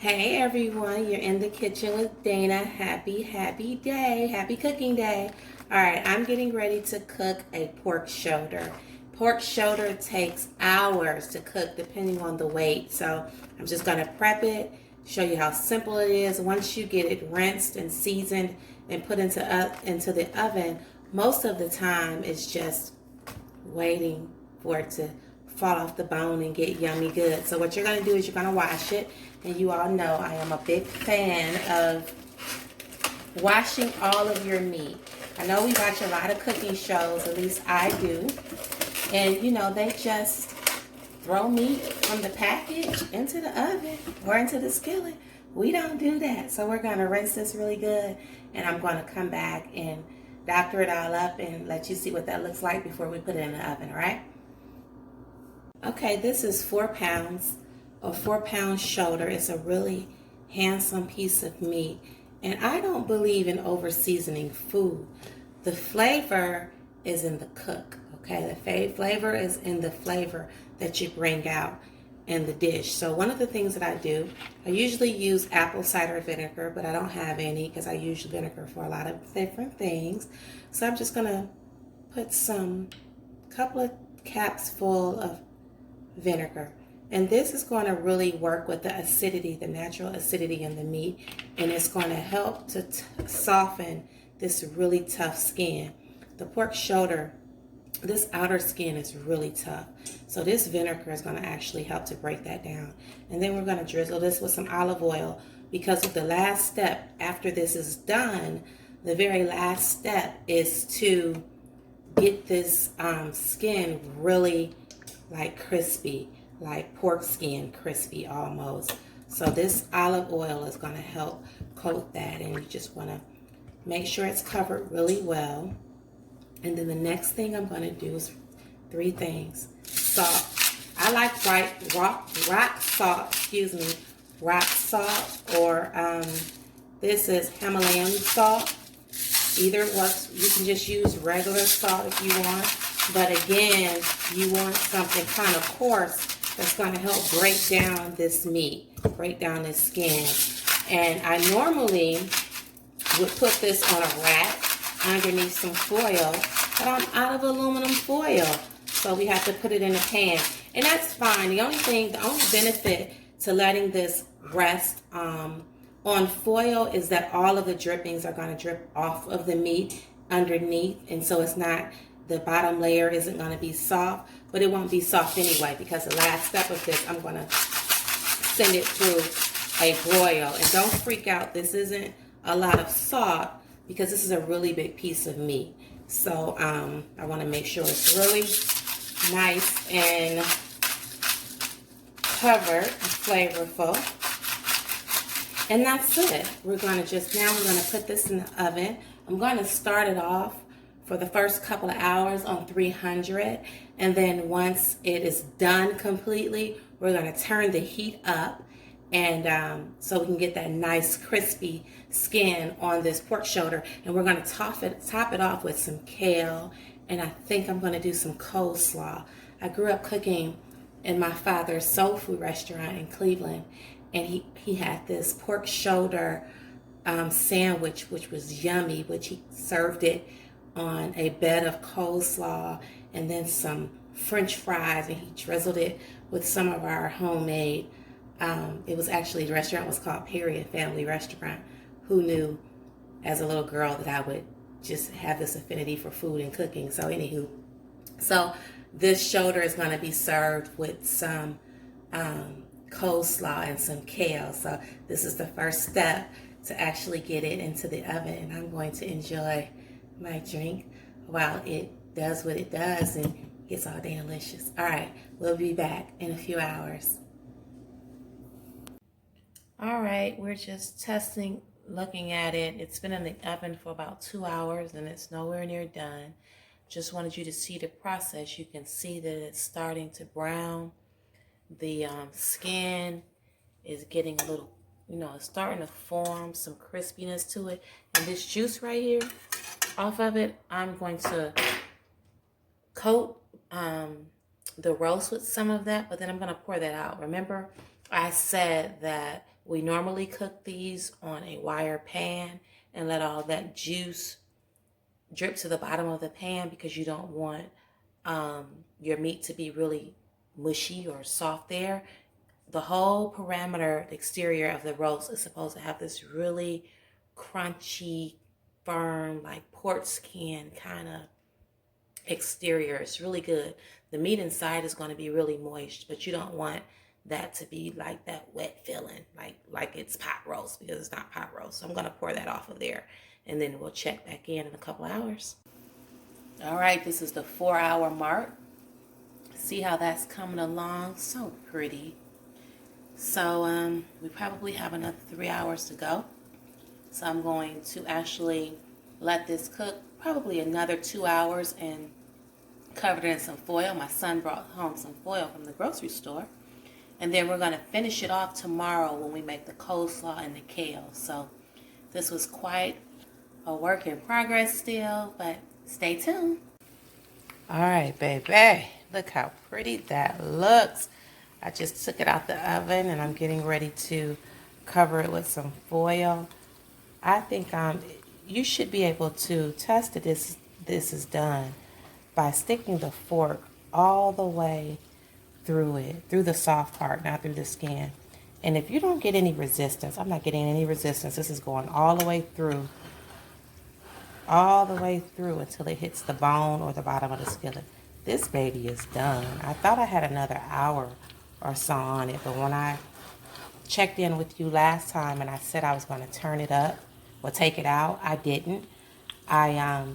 Hey everyone, you're in the kitchen with Dana. Happy day. Happy cooking day. All right, I'm getting ready to cook a pork shoulder. Pork shoulder takes hours to cook depending on the weight. So I'm just going to prep it, show you how simple it is. Once you get it rinsed and seasoned and put into the oven, most of the time it's just waiting for it to fall off the bone and get yummy good. So what you're going to do is you're going to wash it. And you all know I am a big fan of washing all of your meat. I know we watch a lot of cooking shows, at least I do. And you know, they just throw meat from the package into the oven or into the skillet. We don't do that. So we're going to rinse this really good. And I'm going to come back and doctor it all up and let you see what that looks like before we put it in the oven, all right? Okay, this is 4 pounds. A 4-pound shoulder. Is a really handsome piece of meat. And I don't believe in over seasoning food. The flavor is in the cook, okay? The flavor is in the flavor that you bring out in the dish. So one of the things that I do, I usually use apple cider vinegar, but I don't have any because I use vinegar for a lot of different things. So I'm just gonna put couple of caps full of vinegar. And this is going to really work with the acidity, the natural acidity in the meat. And it's going to help to soften this really tough skin. The pork shoulder, this outer skin is really tough. So this vinegar is going to actually help to break that down. And then we're going to drizzle this with some olive oil, because of the last step after this is done, the very last step is to get this skin really like crispy, like pork skin crispy almost. So this olive oil is going to help coat that, and you just want to make sure it's covered really well. And then the next thing I'm going to do is 3 things. Salt. I like rock salt, rock salt, or this is Himalayan salt. Either works. You can just use regular salt if you want, but again, you want something kind of coarse that's going to help break down this meat, break down this skin. And I normally would put this on a rack underneath some foil, but I'm out of aluminum foil, so we have to put it in a pan. And that's fine. The only benefit to letting this rest on foil is that all of the drippings are going to drip off of the meat underneath, and so it's not, the bottom layer isn't going to be soft, but it won't be soft anyway, because the last step of this, I'm going to send it through a broil. And don't freak out, this isn't a lot of salt because this is a really big piece of meat. So I want to make sure it's really nice and covered, flavorful. And that's it. We're going to put this in the oven. I'm going to start it off for the first couple of hours on 300, and then once it is done completely, we're going to turn the heat up, and so we can get that nice crispy skin on this pork shoulder. And we're going to top it off with some kale, and I think I'm going to do some coleslaw. I grew up cooking in my father's soul food restaurant in Cleveland, and he had this pork shoulder sandwich, which was yummy, which he served it on a bed of coleslaw and then some French fries, and he drizzled it with some of our homemade, it was actually, the restaurant was called Period Family Restaurant. Who knew as a little girl that I would just have this affinity for food and cooking? So anywho, so this shoulder is going to be served with some coleslaw and some kale. So this is the first step to actually get it into the oven, and I'm going to enjoy my drink while it does what it does and gets all delicious. All right, we'll be back in a few hours. All right, we're just testing, looking at it. It's been in the oven for about 2 hours and it's nowhere near done. Just wanted you to see the process. You can see that it's starting to brown. The skin is getting a little, it's starting to form some crispiness to it. And this juice right here, off of it, I'm going to coat the roast with some of that, but then I'm going to pour that out. Remember, I said that We normally cook these on a wire pan and let all that juice drip to the bottom of the pan because you don't want your meat to be really mushy or soft there. The whole parameter, the exterior of the roast is supposed to have this really crunchy, firm, like pork skin kind of exterior. It's really good. The meat inside is going to be really moist, but you don't want that to be like that wet feeling, like it's pot roast, because it's not pot roast. So I'm going to pour that off of there, and then we'll check back in a couple hours. All right, this is the 4-hour mark. See how that's coming along? So pretty. So we probably have another 3 hours to go. So I'm going to actually let this cook probably another 2 hours and cover it in some foil. My son brought home some foil from the grocery store. And then we're going to finish it off tomorrow when we make the coleslaw and the kale. So this was quite a work in progress still, but stay tuned. All right, baby. Look how pretty that looks. I just took it out the oven and I'm getting ready to cover it with some foil. I think you should be able to test that this is done by sticking the fork all the way through it, through the soft part, not through the skin. And if you don't get any resistance, I'm not getting any resistance. This is going all the way through until it hits the bone or the bottom of the skillet. This baby is done. I thought I had another hour or so on it, but when I checked in with you last time and I said I was going to turn it up or take it out, I didn't. I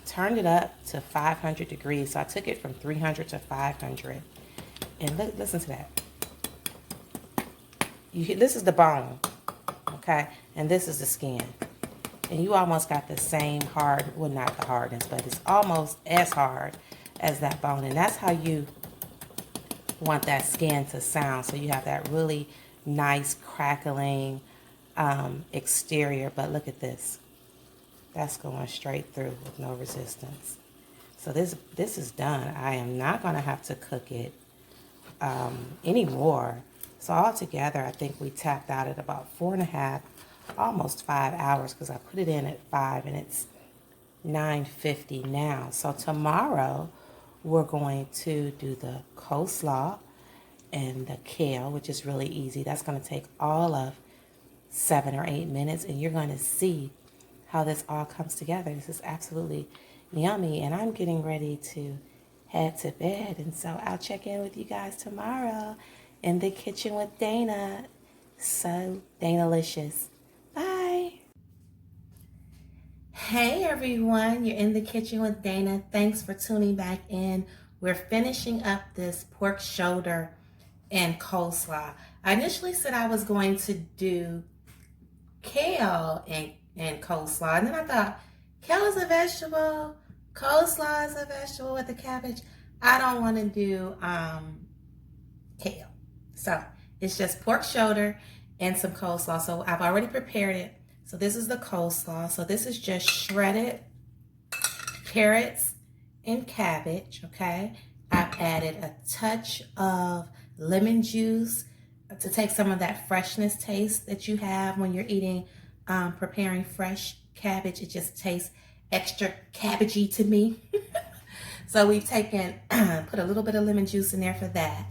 turned it up to 500 degrees, so I took it from 300 to 500. And listen to that. This is the bone, okay? And this is the skin. And you almost got the same hard, well, not the hardness, but it's almost as hard as that bone. And that's how you want that skin to sound. So you have that really nice crackling exterior. But look at this. That's going straight through with no resistance. So this is done. I am not going to have to cook it anymore. So altogether, I think we tapped out at about 4.5, almost 5 hours, because I put it in at 5 and it's 9:50 now. So tomorrow we're going to do the coleslaw and the kale, which is really easy. That's going to take all of 7 or 8 minutes, and you're going to see how this all comes together. This is absolutely yummy, and I'm getting ready to head to bed, and so I'll check in with you guys tomorrow in the kitchen with Dana. So Danalicious. Bye. Hey everyone, you're in the kitchen with Dana. Thanks for tuning back in. We're finishing up this pork shoulder and coleslaw. I initially said I was going to do kale and coleslaw, and then I thought, kale is a vegetable, coleslaw is a vegetable with the cabbage. I don't want to do kale. So it's just pork shoulder and some coleslaw. So I've already prepared it. So this is the coleslaw. So this is just shredded carrots and cabbage, okay? I've added a touch of lemon juice to take some of that freshness taste that you have when you're eating, preparing fresh cabbage. It just tastes extra cabbagey to me. So we've taken, put a little bit of lemon juice in there for that.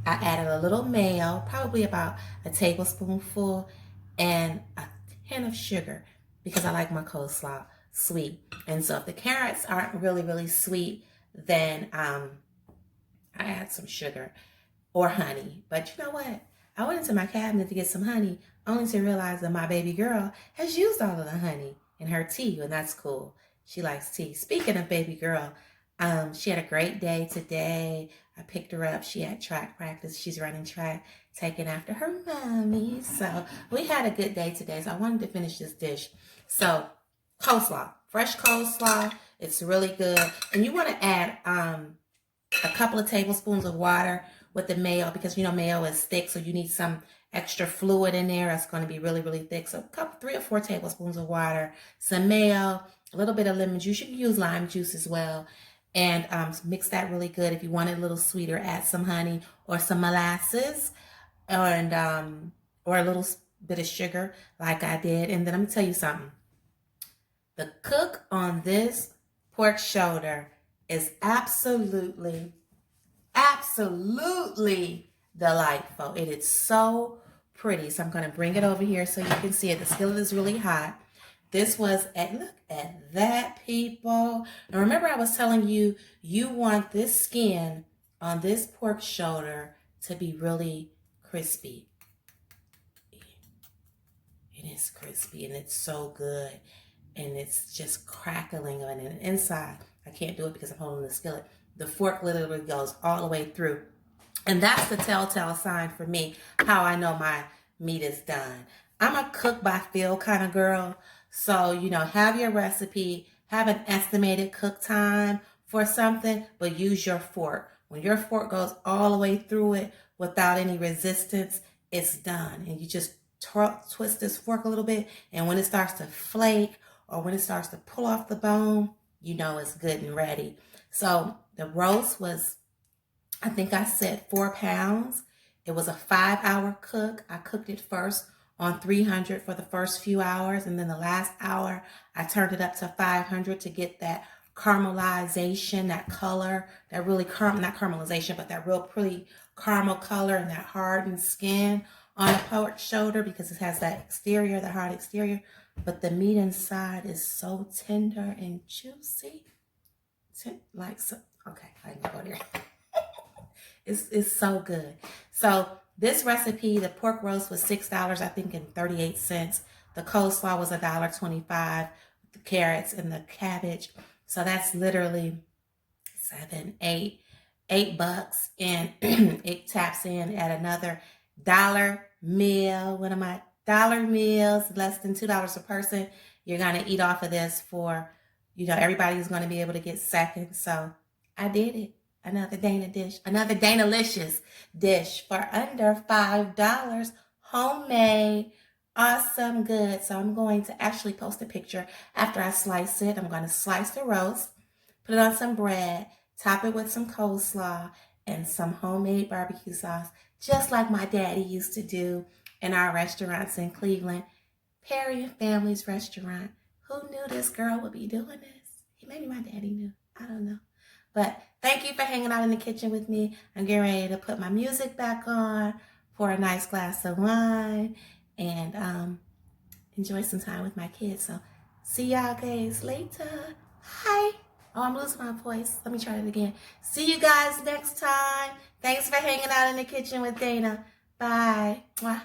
I added a little mayo, probably about a tablespoonful, and a hint of sugar because I like my coleslaw sweet. And so if the carrots aren't really, really sweet, then I add some sugar or honey. But you know what? I went into my cabinet to get some honey, only to realize that my baby girl has used all of the honey in her tea, and that's cool. She likes tea. Speaking of baby girl, she had a great day today. I picked her up. She had track practice. She's running track, taking after her mommy. So we had a good day today. So I wanted to finish this dish. So coleslaw, fresh coleslaw. It's really good. And you want to add a couple of tablespoons of water with the mayo because, you know, mayo is thick. So you need some extra fluid in there. It's going to be really, really thick. So 3 or 4 tablespoons of water, some mayo, a little bit of lemon juice. You can use lime juice as well. And mix that really good. If you want it a little sweeter, add some honey or some molasses, and or a little bit of sugar like I did. And then I'm gonna tell you something. The cook on this pork shoulder is absolutely delightful. It is so pretty. So I'm going to bring it over here so you can see it. The skillet is really hot. This was look at that, people. And remember I was telling you, you want this skin on this pork shoulder to be really crispy. It is crispy and it's so good. And it's just crackling on the inside. I can't do it because I'm holding the skillet. The fork literally goes all the way through. And that's the telltale sign for me, how I know my meat is done. I'm a cook by feel kind of girl. So, have your recipe, have an estimated cook time for something, but use your fork. When your fork goes all the way through it without any resistance, it's done. And you just twist this fork a little bit. And when it starts to flake or when it starts to pull off the bone, you know it's good and ready. So the roast was, I think I said 4 pounds. It was a 5-hour cook. I cooked it first on 300 for the first few hours. And then the last hour, I turned it up to 500 to get that caramelization, that color, that really, not caramelization, but that real pretty caramel color and that hardened skin on the pork shoulder, because it has that exterior, the hard exterior. But the meat inside is so tender and juicy. Like, so, okay, I can go there. It's so good. So this recipe, the pork roast was $6, I think, and 38 cents. The coleslaw was $1.25. The carrots and the cabbage. So that's literally $8, and it taps in at another dollar meal. One of my dollar meals, less than $2 a person. You're gonna eat off of this for, everybody's gonna be able to get seconds. So I did it. Another Danalicious dish for under $5, homemade, awesome, good. So I'm going to actually post a picture after I slice it. I'm going to slice the roast, put it on some bread, top it with some coleslaw and some homemade barbecue sauce, just like my daddy used to do in our restaurants in Cleveland. Perry and Family's restaurant. Who knew this girl would be doing this? Maybe my daddy knew. I don't know. But thank you for hanging out in the kitchen with me. I'm getting ready to put my music back on, pour a nice glass of wine, and enjoy some time with my kids. So see y'all guys later. Hi. Oh, I'm losing my voice. Let me try it again. See you guys next time. Thanks for hanging out in the kitchen with Dana. Bye. Mwah.